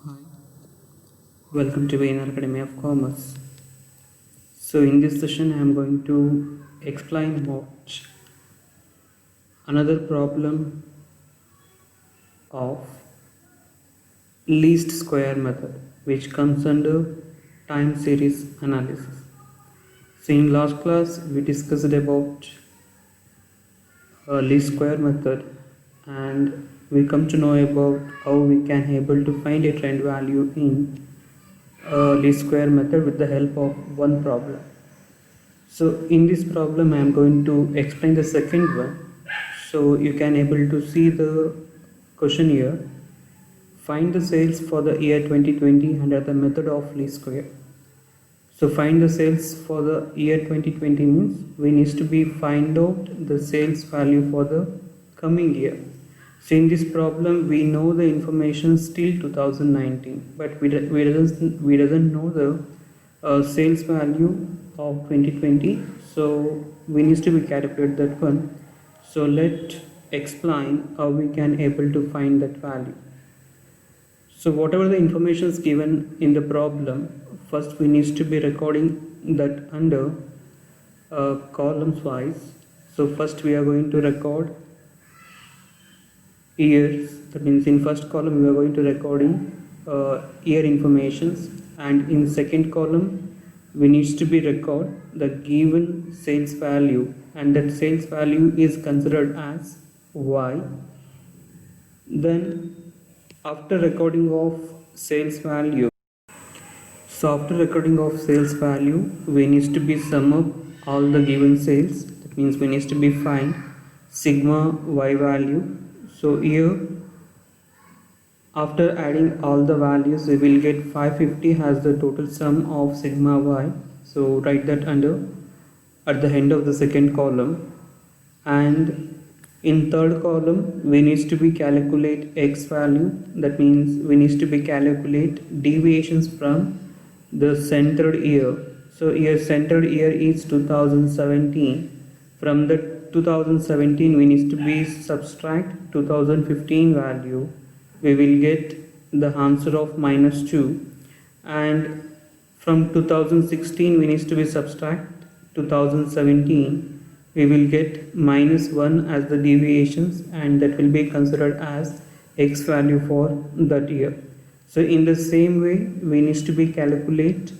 Hi, welcome to VNR Academy of Commerce. So in this session I am going to explain about another problem of least square method which comes under time series analysis. So in last class we discussed about least square method and we come to know about how we can able to find a trend value in least square method with the help of one problem. So in this problem I am going to explain the second one. So you can able to see the question here. Find the sales for the year 2020 under the method of least square. So find the sales for the year 2020 means we need to be find out the sales value for the coming year. So in this problem we know the information still 2019, but we doesn't know the sales value of 2020. So we need to be calculate that one. So let explain how we can able to find that value. So whatever the information is given in the problem, first we need to be recording that under columns wise. So first we are going to record years. That means in first column we are going to recording year informations, and in second column we need to be record the given sales value, and that sales value is considered as Y. Then after recording of sales value, after recording of sales value we need to be sum up all the given sales. That means we need to be find sigma Y value. So here after adding all the values we will get 550 as the total sum of sigma Y. So write that under at the end of the second column, and in third column we need to be calculate X value. That means we need to be calculate deviations from the centered year. So here centered year is 2017. From the 2017 we need to be subtract 2015 value. We will get the answer of -2, and from 2016 we need to be subtract 2017. We will get -1 as the deviations, and that will be considered as X value for that year. So in the same way we need to be calculate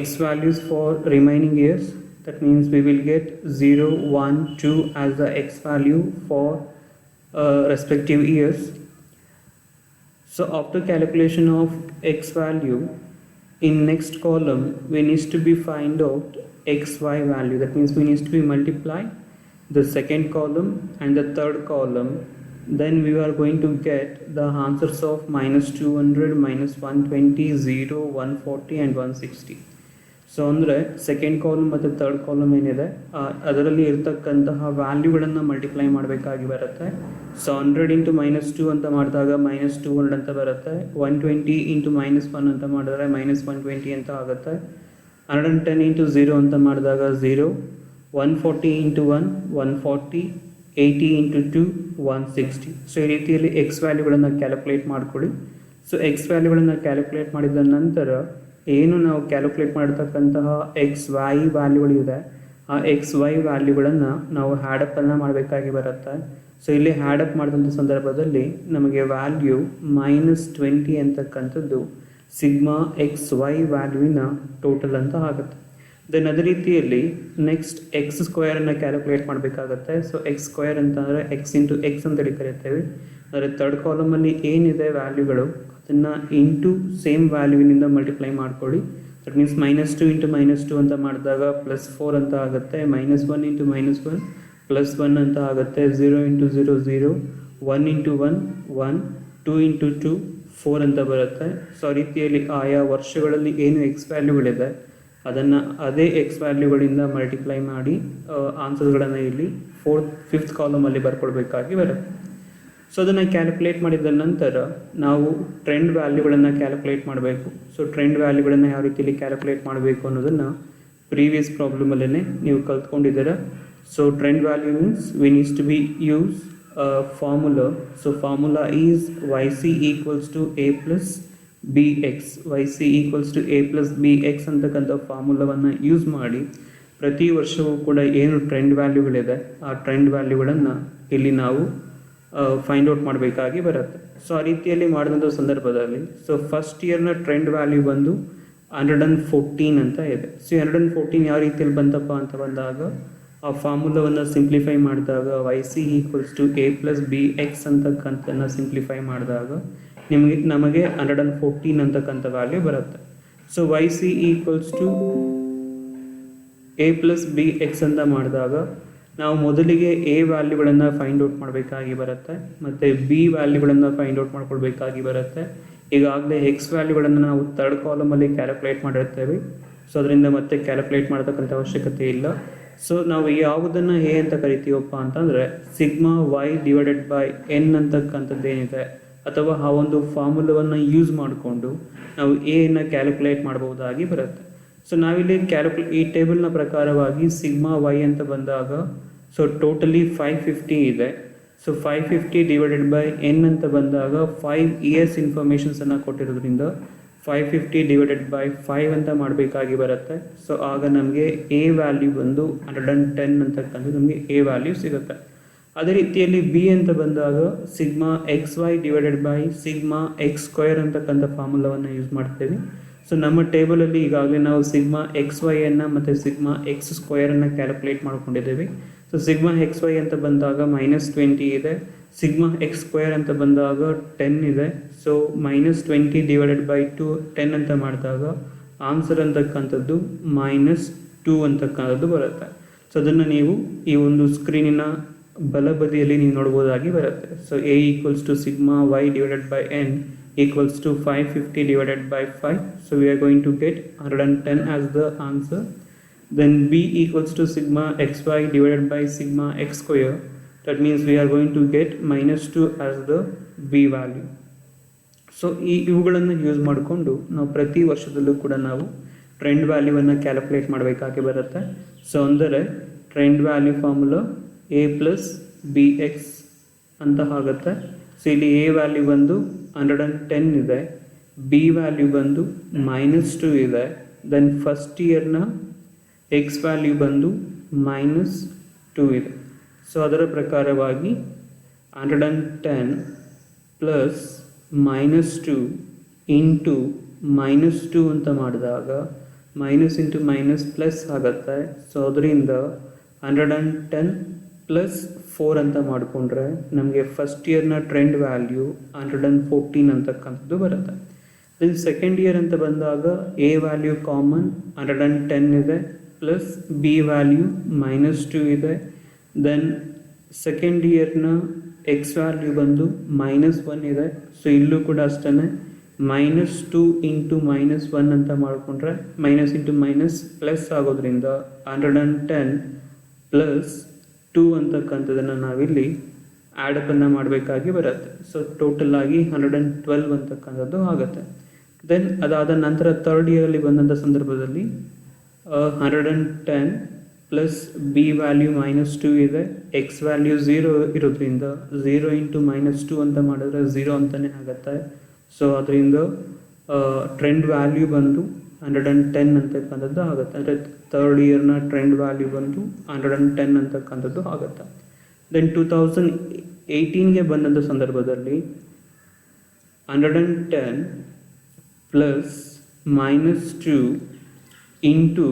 X values for remaining years. That means we will get 0, 1, 2 as the X value for respective years. So after calculation of X value, in next column we need to be find out XY value. That means we need to be multiply the second column and the third column. Then we are going to get the answers of -200, -120, 0, 140 and 160. So ಅಂದರೆ second column ಮತ್ತು third column ಏನಿದೆ ಅದರಲ್ಲಿ ಇರ್ತಕ್ಕಂತಹ ವ್ಯಾಲ್ಯೂಗಳನ್ನು multiply ಮಾಡಬೇಕಾಗಿ ಬರುತ್ತೆ. So 100 into -2 ಅಂತ ಮಾಡಿದಾಗ -200 ಅಂತ ಬರುತ್ತೆ. 120 ಇಂಟು -1 ಅಂತ ಮಾಡಿದ್ರೆ -120 ಅಂತ ಆಗುತ್ತೆ. 110 ಇಂಟು 0 ಅಂತ ಮಾಡಿದಾಗ 0. 140 ಇಂಟು 1 140. 80 ಇಂಟು 2 160. ಸೊ ಈ ರೀತಿಯಲ್ಲಿ ಎಕ್ಸ್ ವ್ಯಾಲ್ಯೂಗಳನ್ನು ಕ್ಯಾಲ್ಕುಲೇಟ್ ಮಾಡ್ಕೊಳ್ಳಿ. ಸೊ ಎಕ್ಸ್ ವ್ಯಾಲ್ಯೂಗಳನ್ನು ಕ್ಯಾಲ್ಕುಲೇಟ್ ಮಾಡಿದ ನಂತರ ಏನು ನಾವು ಕ್ಯಾಲ್ಕುಲೇಟ್ ಮಾಡಿರ್ತಕ್ಕಂತಹ ಎಕ್ಸ್ ವೈ ವ್ಯಾಲ್ಯೂಗಳಿದೆ, ಆ ಎಕ್ಸ್ ವೈ ವ್ಯಾಲ್ಯೂಗಳನ್ನು ನಾವು ಹ್ಯಾಡಪ್ಪನ್ನು ಮಾಡಬೇಕಾಗಿ ಬರುತ್ತೆ. ಸೊ ಇಲ್ಲಿ ಹ್ಯಾಡಪ್ ಮಾಡಿದಂಥ ಸಂದರ್ಭದಲ್ಲಿ ನಮಗೆ ವ್ಯಾಲ್ಯೂ -20 ಅಂತಕ್ಕಂಥದ್ದು ಸಿಗ್ಮಾ ಎಕ್ಸ್ ವೈ ವ್ಯಾಲ್ಯೂವಿನ ಟೋಟಲ್ ಅಂತ ಆಗುತ್ತೆ. ದೆನ್ ಅದೇ ರೀತಿಯಲ್ಲಿ ನೆಕ್ಸ್ಟ್ ಎಕ್ಸ್ ಸ್ಕ್ವೇರನ್ನು ಕ್ಯಾಲ್ಕುಲೇಟ್ ಮಾಡಬೇಕಾಗತ್ತೆ. ಸೊ ಎಕ್ಸ್ ಸ್ಕ್ವೇರ್ ಅಂತಂದರೆ ಎಕ್ಸ್ ಇಂಟು ಎಕ್ಸ್ ಅಂತೇಳಿ ಕರಿತೇವೆ. ಅಂದರೆ ಥರ್ಡ್ ಕಾಲಮಲ್ಲಿ ಏನಿದೆ ವ್ಯಾಲ್ಯೂಗಳು ಅದನ್ನು ಇಂಟು ಸೇಮ್ ವ್ಯಾಲ್ಯೂವಿನಿಂದ ಮಲ್ಟಿಪ್ಲೈ ಮಾಡ್ಕೊಳ್ಳಿ. ದಟ್ ಮೀನ್ಸ್ -2 ಇಂಟು -2 ಅಂತ ಮಾಡಿದಾಗ +4 ಅಂತ ಆಗುತ್ತೆ. -1 ಇಂಟು -1 +1 ಅಂತ ಆಗುತ್ತೆ. 0 ಇಂಟು 0 0. 1 ಇಂಟು 1 1. 2 ಇಂಟು 2 4 ಅಂತ ಬರುತ್ತೆ. ಸೊ ಆ ರೀತಿಯಲ್ಲಿ ಆಯಾ ವರ್ಷಗಳಲ್ಲಿ ಏನು ಎಕ್ಸ್ ವ್ಯಾಲ್ಯೂಗಳಿದೆ ಅದನ್ನು ಅದೇ ಎಕ್ಸ್ ವ್ಯಾಲ್ಯೂಗಳಿಂದ ಮಲ್ಟಿಪ್ಲೈ ಮಾಡಿ ಆನ್ಸರ್ಗಳನ್ನು ಇಲ್ಲಿ ಫಿಫ್ತ್ ಕಾಲಮಲ್ಲಿ ಬರ್ಕೊಳ್ಬೇಕಾಗಿ ಬರುತ್ತೆ. ಸೊ ಅದನ್ನು ಕ್ಯಾಲ್ಕುಲೇಟ್ ಮಾಡಿದ ನಂತರ ನಾವು ಟ್ರೆಂಡ್ ವ್ಯಾಲ್ಯೂಗಳನ್ನು ಕ್ಯಾಲ್ಕುಲೇಟ್ ಮಾಡಬೇಕು. ಸೊ ಟ್ರೆಂಡ್ ವ್ಯಾಲ್ಯೂಗಳನ್ನು ಯಾವ ರೀತಿಯಲ್ಲಿ ಕ್ಯಾಲ್ಕುಲೇಟ್ ಮಾಡಬೇಕು ಅನ್ನೋದನ್ನು ಪ್ರೀವಿಯಸ್ ಪ್ರಾಬ್ಲಮಲ್ಲೇ ನೀವು ಕಲ್ತ್ಕೊಂಡಿದ್ದೀರಾ. So trend value means we needs to be use formula. So formula is YC = A plus B X Y C equals to A plus B X ಅಂತಕ್ಕಂಥ ಫಾರ್ಮುಲಾವನ್ನು ಯೂಸ್ ಮಾಡಿ ಪ್ರತಿ ವರ್ಷವೂ ಕೂಡ ಏನು ಟ್ರೆಂಡ್ ವ್ಯಾಲ್ಯೂಗಳಿದೆ ಆ ಟ್ರೆಂಡ್ ವ್ಯಾಲ್ಯೂಗಳನ್ನು ಇಲ್ಲಿ ನಾವು ಫೈಂಡ್ ಔಟ್ ಮಾಡಬೇಕಾಗಿ ಬರುತ್ತೆ. ಸೊ ಆ ರೀತಿಯಲ್ಲಿ ಮಾಡಿದಂಥ ಸಂದರ್ಭದಲ್ಲಿ ಸೊ ಫಸ್ಟ್ ಇಯರ್ನ ಟ್ರೆಂಡ್ ವ್ಯಾಲ್ಯೂ ಬಂದು 114 ಅಂತ ಇದೆ. ಸೊ 114 ಯಾವ ರೀತಿಯಲ್ಲಿ ಬಂತಪ್ಪ ಅಂತ ಬಂದಾಗ ಆ ಫಾರ್ಮುಲಾವನ್ನು ಸಿಂಪ್ಲಿಫೈ ಮಾಡಿದಾಗ Y C equals to A plus B X ಅಂತಕ್ಕಂಥನ್ನು ಸಿಂಪ್ಲಿಫೈ ಮಾಡಿದಾಗ ನಮಗೆ 114 ಅಂತಕ್ಕಂಥ ವ್ಯಾಲ್ಯೂ ಬರುತ್ತೆ. So Y C equals to A plus B X ಅಂತ ಮಾಡಿದಾಗ ನಾವು ಮೊದಲಿಗೆ ಎ ವ್ಯಾಲ್ಯೂಗಳನ್ನು ಫೈಂಡ್ ಔಟ್ ಮಾಡಬೇಕಾಗಿ ಬರುತ್ತೆ ಮತ್ತು ಬಿ ವ್ಯಾಲ್ಯೂಗಳನ್ನು ಫೈಂಡ್ ಔಟ್ ಮಾಡ್ಕೊಳ್ಬೇಕಾಗಿ ಬರುತ್ತೆ. ಈಗಾಗಲೇ ಎಕ್ಸ್ ವ್ಯಾಲ್ಯೂಗಳನ್ನು ನಾವು ಥರ್ಡ್ ಕಾಲಮಲ್ಲಿ ಕ್ಯಾಲ್ಕುಲೇಟ್ ಮಾಡಿರ್ತೇವೆ. ಸೊ ಅದರಿಂದ ಮತ್ತೆ ಕ್ಯಾಲ್ಕುಲೇಟ್ ಮಾಡತಕ್ಕಂಥ ಅವಶ್ಯಕತೆ ಇಲ್ಲ. ಸೊ ನಾವು ಯಾವುದನ್ನು ಎ ಅಂತ ಕರಿತೀವಪ್ಪ ಅಂತಂದರೆ sigma Y divided by N ಅಂತಕ್ಕಂಥದ್ದು ಏನಿದೆ ಅಥವಾ ಆ ಒಂದು ಫಾರ್ಮುಲಾವನ್ನು ಯೂಸ್ ಮಾಡಿಕೊಂಡು ನಾವು ಎಯನ್ನು ಕ್ಯಾಲ್ಕುಲೇಟ್ ಮಾಡಬಹುದಾಗಿ ಬರುತ್ತೆ. ಸೊ ನಾವಿಲ್ಲಿ ಈ ಟೇಬಲ್ನ ಪ್ರಕಾರವಾಗಿ ಸಿಗ್ಮಾ ವೈ ಅಂತ ಬಂದಾಗ ಸೊ ಟೋಟಲಿ 550 ಇದೆ. ಸೊ 550 ಡಿವೈಡೆಡ್ ಬೈ ಎನ್ ಅಂತ ಬಂದಾಗ 5 ಇಯರ್ಸ್ ಇನ್ಫಾರ್ಮೇಷನ್ಸನ್ನು ಕೊಟ್ಟಿರೋದ್ರಿಂದ 550 ಡಿವೈಡೆಡ್ ಬೈ 5 ಅಂತ ಮಾಡಬೇಕಾಗಿ ಬರುತ್ತೆ. ಸೊ ಆಗ ನಮಗೆ ಎ ವ್ಯಾಲ್ಯೂ ಬಂದು 110 ಅಂತಕ್ಕಂಥದ್ದು ನಮಗೆ ಎ ವ್ಯಾಲ್ಯೂ ಸಿಗುತ್ತೆ. ಅದೇ ರೀತಿಯಲ್ಲಿ ಬಿ ಅಂತ ಬಂದಾಗ sigma X Y divided by sigma X square ಅಂತಕ್ಕಂಥ ಫಾರ್ಮುಲಾವನ್ನು ಯೂಸ್ ಮಾಡ್ತೇವೆ. ಸೊ ನಮ್ಮ ಟೇಬಲಲ್ಲಿ ಈಗಾಗಲೇ ನಾವು ಸಿಗ್ಮಾ ಎಕ್ಸ್ ವೈಯನ್ನು ಮತ್ತು ಸಿಗ್ಮಾ ಎಕ್ಸ್ ಸ್ಕ್ವೇರನ್ನು ಕ್ಯಾಲ್ಕುಲೇಟ್ ಮಾಡ್ಕೊಂಡಿದ್ದೇವೆ. ಸೊ ಸಿಗ್ಮಾ ಎಕ್ಸ್ ವೈ ಅಂತ ಬಂದಾಗ -20 ಇದೆ, ಸಿಗ್ಮಾ ಎಕ್ಸ್ ಸ್ಕ್ವೇರ್ ಅಂತ ಬಂದಾಗ 10 ಇದೆ. ಸೊ -20 ಡಿವೈಡೆಡ್ ಬೈ 10 ಅಂತ ಮಾಡಿದಾಗ ಆನ್ಸರ್ ಅಂತಕ್ಕಂಥದ್ದು -2 ಅಂತಕ್ಕಂಥದ್ದು ಬರುತ್ತೆ. ಸೊ ಅದನ್ನು ನೀವು ಈ ಒಂದು ಸ್ಕ್ರೀನಿನ ಬಲಬದಿಯಲ್ಲಿ ನೀವು ನೋಡ್ಬೋದಾಗಿ ಬರುತ್ತೆ. So A equals to sigma Y divided by N equals to 550 divided by 5. So we are going to get 110 as the answer. Then b equals to sigma xy divided by sigma x square. That means we are going to get -2 as the b value. So ಇವುಗಳನ್ನು use ಮಾಡಿಕೊಂಡು ನಾವು ಪ್ರತಿ ವರ್ಷದಲ್ಲೂ ಕೂಡ ನಾವು trend ವ್ಯಾಲ್ಯೂವನ್ನು calculate ಮಾಡಬೇಕಾಗಿ ಬರುತ್ತೆ. So ಅಂದರೆ trend value formula A plus B X ಅಂತ ಆಗುತ್ತೆ. ಸೊ ಇಲ್ಲಿ ಎ ವ್ಯಾಲ್ಯೂ ಬಂದು 110 ಇದೆ, ಬಿ ವ್ಯಾಲ್ಯೂ ಬಂದು -2 ಇದೆ, ದೆನ್ ಫಸ್ಟ್ ಇಯರ್ನ ಎಕ್ಸ್ ವ್ಯಾಲ್ಯೂ ಬಂದು -2 ಇದೆ. ಸೊ ಅದರ ಪ್ರಕಾರವಾಗಿ 110 ಪ್ಲಸ್ -2 ಇಂಟು -2 ಅಂತ ಮಾಡಿದಾಗ ಮೈನಸ್ ಇಂಟು ಮೈನಸ್ ಪ್ಲಸ್ ಆಗುತ್ತೆ. ಸೊ ಅದರಿಂದ 110 ಪ್ಲಸ್ 4 ಅಂತ ಮಾಡಿಕೊಂಡ್ರೆ ನಮಗೆ ಫಸ್ಟ್ ಇಯರ್ನ ಟ್ರೆಂಡ್ ವ್ಯಾಲ್ಯೂ 114 ಅಂತಕ್ಕಂಥದ್ದು ಬರುತ್ತೆ. ದೆನ್ ಸೆಕೆಂಡ್ ಇಯರ್ ಅಂತ ಬಂದಾಗ ಎ ವ್ಯಾಲ್ಯೂ ಕಾಮನ್ 110 ಇದೆ, ಪ್ಲಸ್ ಬಿ ವ್ಯಾಲ್ಯೂ -2 ಇದೆ. ದೆನ್ ಸೆಕೆಂಡ್ ಇಯರ್ನ ಎಕ್ಸ್ ವ್ಯಾಲ್ಯೂ ಬಂದು -1 ಇದೆ. ಸೊ ಇಲ್ಲೂ ಕೂಡ ಅಷ್ಟೇ -2 ಇಂಟು -1 ಅಂತ ಮಾಡಿಕೊಂಡ್ರೆ ಮೈನಸ್ ಇಂಟು ಮೈನಸ್ ಪ್ಲಸ್ ಆಗೋದ್ರಿಂದ 110 ಪ್ಲಸ್ 2 ಅಂತಕ್ಕಂಥದ್ದನ್ನು ನಾವಿಲ್ಲಿ ಆ್ಯಡಪ್ಪನ್ನು ಮಾಡಬೇಕಾಗಿ ಬರುತ್ತೆ. ಸೊ ಟೋಟಲ್ ಆಗಿ 112 ಅಂತಕ್ಕಂಥದ್ದು ಆಗುತ್ತೆ. ದೆನ್ ಅದಾದ ನಂತರ ಥರ್ಡ್ ಇಯರಲ್ಲಿ ಬಂದಂಥ ಸಂದರ್ಭದಲ್ಲಿ 110 ಪ್ಲಸ್ ಬಿ ವ್ಯಾಲ್ಯೂ -2 ಇದೆ, ಎಕ್ಸ್ ವ್ಯಾಲ್ಯೂ 0 ಇರೋದ್ರಿಂದ 0 ಇಂಟು -2 ಅಂತ ಮಾಡಿದ್ರೆ 0 ಅಂತಲೇ ಆಗುತ್ತೆ. ಸೊ ಅದರಿಂದ ಟ್ರೆಂಡ್ ವ್ಯಾಲ್ಯೂ ಬಂದು 110 ಅಂತಕ್ಕಂಥದ್ದು ಆಗುತ್ತೆ. ಅಂದರೆ ಥರ್ಡ್ ಇಯರ್ನ ಟ್ರೆಂಡ್ ವ್ಯಾಲ್ಯೂ ಬಂದು 110 ಅಂತಕ್ಕಂಥದ್ದು ಆಗುತ್ತೆ. ದೆನ್ 2018ಗೆ ಬಂದಂಥ ಸಂದರ್ಭದಲ್ಲಿ 110 ಪ್ಲಸ್ -2 ಇಂಟು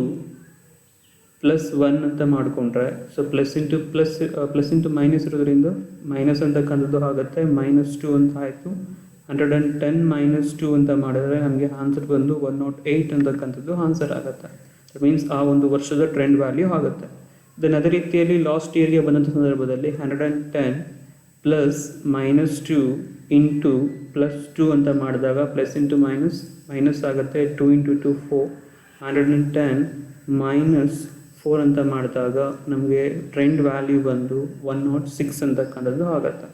+1 ಅಂತ ಮಾಡಿಕೊಂಡ್ರೆ ಸೊ ಪ್ಲಸ್ ಇಂಟು ಮೈನಸ್ ಇರೋದ್ರಿಂದ ಮೈನಸ್ ಅಂತಕ್ಕಂಥದ್ದು ಆಗುತ್ತೆ, -2 ಅಂತ ಆಯಿತು. 110 -2 ಅಂತ ಮಾಡಿದ್ರೆ ನಮಗೆ ಆನ್ಸರ್ ಬಂದು 108 ಅಂತಕ್ಕಂಥದ್ದು ಆನ್ಸರ್ ಆಗುತ್ತೆ. ದಟ್ ಮೀನ್ಸ್ ಆ ಒಂದು ವರ್ಷದ ಟ್ರೆಂಡ್ ವ್ಯಾಲ್ಯೂ ಆಗುತ್ತೆ. ದೆನ್ ಅದೇ ರೀತಿಯಲ್ಲಿ ಲಾಸ್ಟ್ ಇಯರ್ಗೆ ಬಂದಂಥ ಸಂದರ್ಭದಲ್ಲಿ 110 ಪ್ಲಸ್ -2 ಇಂಟು +2 ಅಂತ ಮಾಡಿದಾಗ ಪ್ಲಸ್ ಇಂಟು ಮೈನಸ್ ಆಗುತ್ತೆ, 2 ಇಂಟು 2 4. 110 -4 ಅಂತ ಮಾಡಿದಾಗ ನಮಗೆ ಟ್ರೆಂಡ್ ವ್ಯಾಲ್ಯೂ ಬಂದು 106 ಅಂತಕ್ಕಂಥದ್ದು ಆಗುತ್ತೆ.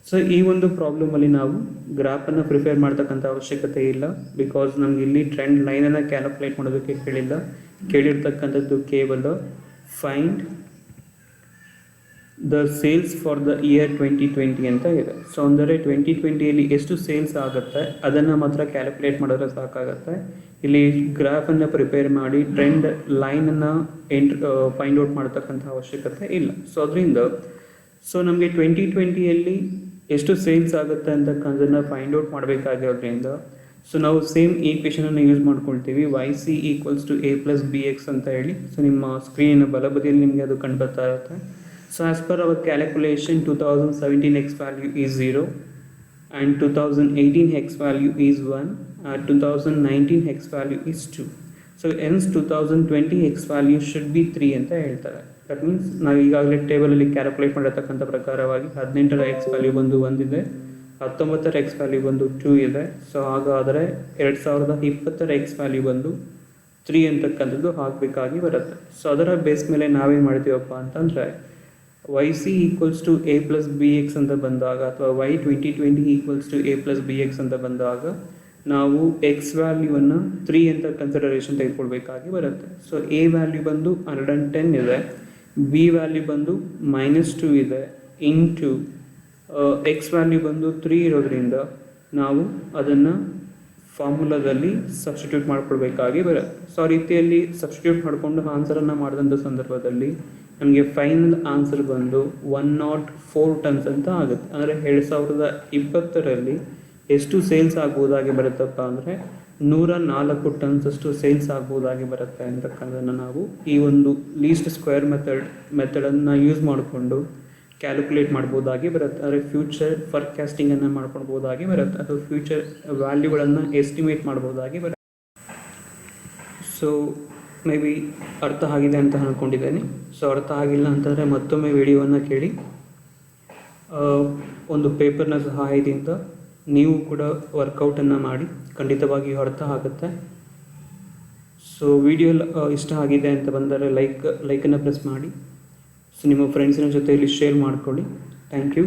ಸೊ ಈ ಒಂದು ಪ್ರಾಬ್ಲಮಲ್ಲಿ ನಾವು ಗ್ರಾಫನ್ನು ಪ್ರಿಪೇರ್ ಮಾಡ್ತಕ್ಕಂಥ ಅವಶ್ಯಕತೆ ಇಲ್ಲ, ಬಿಕಾಸ್ ನಮ್ಗೆ ಇಲ್ಲಿ ಟ್ರೆಂಡ್ ಲೈನನ್ನು ಕ್ಯಾಲ್ಕುಲೇಟ್ ಮಾಡೋದಕ್ಕೆ ಕೇಳಿರ್ತಕ್ಕಂಥದ್ದು ಕೇವಲ find the sales for the year 2020 ಅಂತ ಇದೆ. ಸೊ ಅಂದರೆ 2020ಯಲ್ಲಿ ಎಷ್ಟು ಸೇಲ್ಸ್ ಆಗುತ್ತೆ ಅದನ್ನು ಮಾತ್ರ ಕ್ಯಾಲ್ಕುಲೇಟ್ ಮಾಡಿದ್ರೆ ಸಾಕಾಗುತ್ತೆ. ಇಲ್ಲಿ ಗ್ರಾಫನ್ನು ಪ್ರಿಪೇರ್ ಮಾಡಿ ಟ್ರೆಂಡ್ ಲೈನನ್ನು ಫೈಂಡ್ ಔಟ್ ಮಾಡ್ತಕ್ಕಂಥ ಅವಶ್ಯಕತೆ ಇಲ್ಲ. ಸೊ ಅದರಿಂದ ನಮಗೆ 2020ಯಲ್ಲಿ ಎಷ್ಟು ಸೇಲ್ಸ್ ಆಗುತ್ತೆ ಅಂತಕ್ಕಂಥದ್ದನ್ನು ಫೈಂಡ್ ಔಟ್ ಮಾಡಬೇಕಾಗಿರೋದ್ರಿಂದ ಸೊ ನಾವು ಸೇಮ್ ಈಕ್ವೇಷನನ್ನು ಯೂಸ್ ಮಾಡ್ಕೊಳ್ತೀವಿ, YC = A + BX ಅಂತ ಹೇಳಿ. ಸೊ ನಿಮ್ಮ ಸ್ಕ್ರೀನಿನ ಬಲಬದಿಯಲ್ಲಿ ನಿಮಗೆ ಅದು ಕಂಡು ಬರ್ತಾ ಇರುತ್ತೆ. So as per our calculation 2017 X value is 0 and 2018 X value is 1 and 2019 X value is 2. So hence 2020 X value should be 3 ಅಂತ ಹೇಳ್ತಾರೆ. ದಟ್ ಮೀನ್ಸ್ ನಾವು ಈಗಾಗಲೇ ಟೇಬಲಲ್ಲಿ ಕ್ಯಾಲ್ಕುಲೇಟ್ ಮಾಡಿರ್ತಕ್ಕಂಥ ಪ್ರಕಾರವಾಗಿ 18ರ X ವ್ಯಾಲ್ಯೂ ಬಂದು 1 ಇದೆ, 19ರ X ವ್ಯಾಲ್ಯೂ ಬಂದು 2 ಇದೆ. ಸೊ ಹಾಗಾದರೆ 2020ರ X ವ್ಯಾಲ್ಯೂ ಬಂದು 3 ಅಂತಕ್ಕಂಥದ್ದು ಹಾಕಬೇಕಾಗಿ ಬರುತ್ತೆ. ಸೊ ಅದರ ಬೇಸ್ ಮೇಲೆ ನಾವೇನು ಮಾಡ್ತೀವಪ್ಪ ಅಂತಂದರೆ YC = A + BX ಅಂತ ಬಂದಾಗ ಅಥವಾ Y 2020 = A + BX ಅಂತ ಬಂದಾಗ ನಾವು X ವ್ಯಾಲ್ಯೂವನ್ನು 3 ಅಂತ ಕನ್ಸಿಡರೇಷನ್ ತೆಗೆದುಕೊಳ್ಬೇಕಾಗಿ ಬರುತ್ತೆ. ಸೊ A ವ್ಯಾಲ್ಯೂ ಬಂದು 110 ಇದೆ, B ವ್ಯಾಲ್ಯೂ ಬಂದು -2 ಇದೆ, ಇಂಟು X ವ್ಯಾಲ್ಯೂ ಬಂದು 3 ಇರೋದ್ರಿಂದ ನಾವು ಅದನ್ನು ಫಾರ್ಮುಲಾದಲ್ಲಿ ಸಬ್ಸ್ಟಿಟ್ಯೂಟ್ ಮಾಡ್ಕೊಳ್ಬೇಕಾಗಿ ಬರುತ್ತೆ. ಸೊ ಆ ರೀತಿಯಲ್ಲಿ ಸಬ್ಸ್ಟಿಟ್ಯೂಟ್ ಮಾಡಿಕೊಂಡು ಆನ್ಸರನ್ನು ಮಾಡಿದಂಥ ಸಂದರ್ಭದಲ್ಲಿ ನಮಗೆ ಫೈನಲ್ ಆನ್ಸರ್ ಬಂದು 104 ಟನ್ಸ್ ಅಂತ ಆಗುತ್ತೆ. ಅಂದರೆ 2020ರಲ್ಲಿ ಎಷ್ಟು ಸೇಲ್ಸ್ ಆಗ್ಬೋದಾಗಿ ಬರುತ್ತಪ್ಪ ಅಂದರೆ 104 ಟನ್ಸಷ್ಟು ಸೇಲ್ಸ್ ಆಗ್ಬೋದಾಗಿ ಬರುತ್ತೆ ಅಂತಕ್ಕಂಥದ್ದನ್ನು ನಾವು ಈ ಒಂದು ಲೀಸ್ಟ್ ಸ್ಕ್ವೇರ್ ಮೆಥಡನ್ನು ಯೂಸ್ ಮಾಡಿಕೊಂಡು ಕ್ಯಾಲ್ಕುಲೇಟ್ ಮಾಡ್ಬೋದಾಗಿ ಬರುತ್ತೆ. ಅಂದರೆ ಫ್ಯೂಚರ್ ಫಾರ್ಕಾಸ್ಟಿಂಗನ್ನು ಮಾಡ್ಕೊಳ್ಬೋದಾಗಿ ಬರುತ್ತೆ ಅಥವಾ ಫ್ಯೂಚರ್ ವ್ಯಾಲ್ಯೂಗಳನ್ನು ಎಸ್ಟಿಮೇಟ್ ಮಾಡ್ಬೋದಾಗಿ ಬರುತ್ತೆ. ಸೊ ಮೇ ಬಿ ಅರ್ಥ ಆಗಿದೆ ಅಂತ ಅಂದ್ಕೊಂಡಿದ್ದೇನೆ. ಸೊ ಅರ್ಥ ಆಗಿಲ್ಲ ಅಂತಂದರೆ ಮತ್ತೊಮ್ಮೆ ವಿಡಿಯೋವನ್ನು ಕೇಳಿ, ಒಂದು ಪೇಪರ್ನ ಸಹಾಯದಿಂದ ನೀವು ಕೂಡ ವರ್ಕೌಟನ್ನು ಮಾಡಿ, ಖಂಡಿತವಾಗಿಯೂ ಅರ್ಥ ಆಗುತ್ತೆ. ಸೊ ವಿಡಿಯೋ ಇಷ್ಟ ಆಗಿದೆ ಅಂತ ಬಂದರೆ ಲೈಕನ್ನು ಪ್ರೆಸ್ ಮಾಡಿ. ಸೊ ನಿಮ್ಮ ಫ್ರೆಂಡ್ಸಿನ ಜೊತೆಯಲ್ಲಿ ಶೇರ್ ಮಾಡ್ಕೊಳ್ಳಿ. Thank you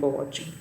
for watching.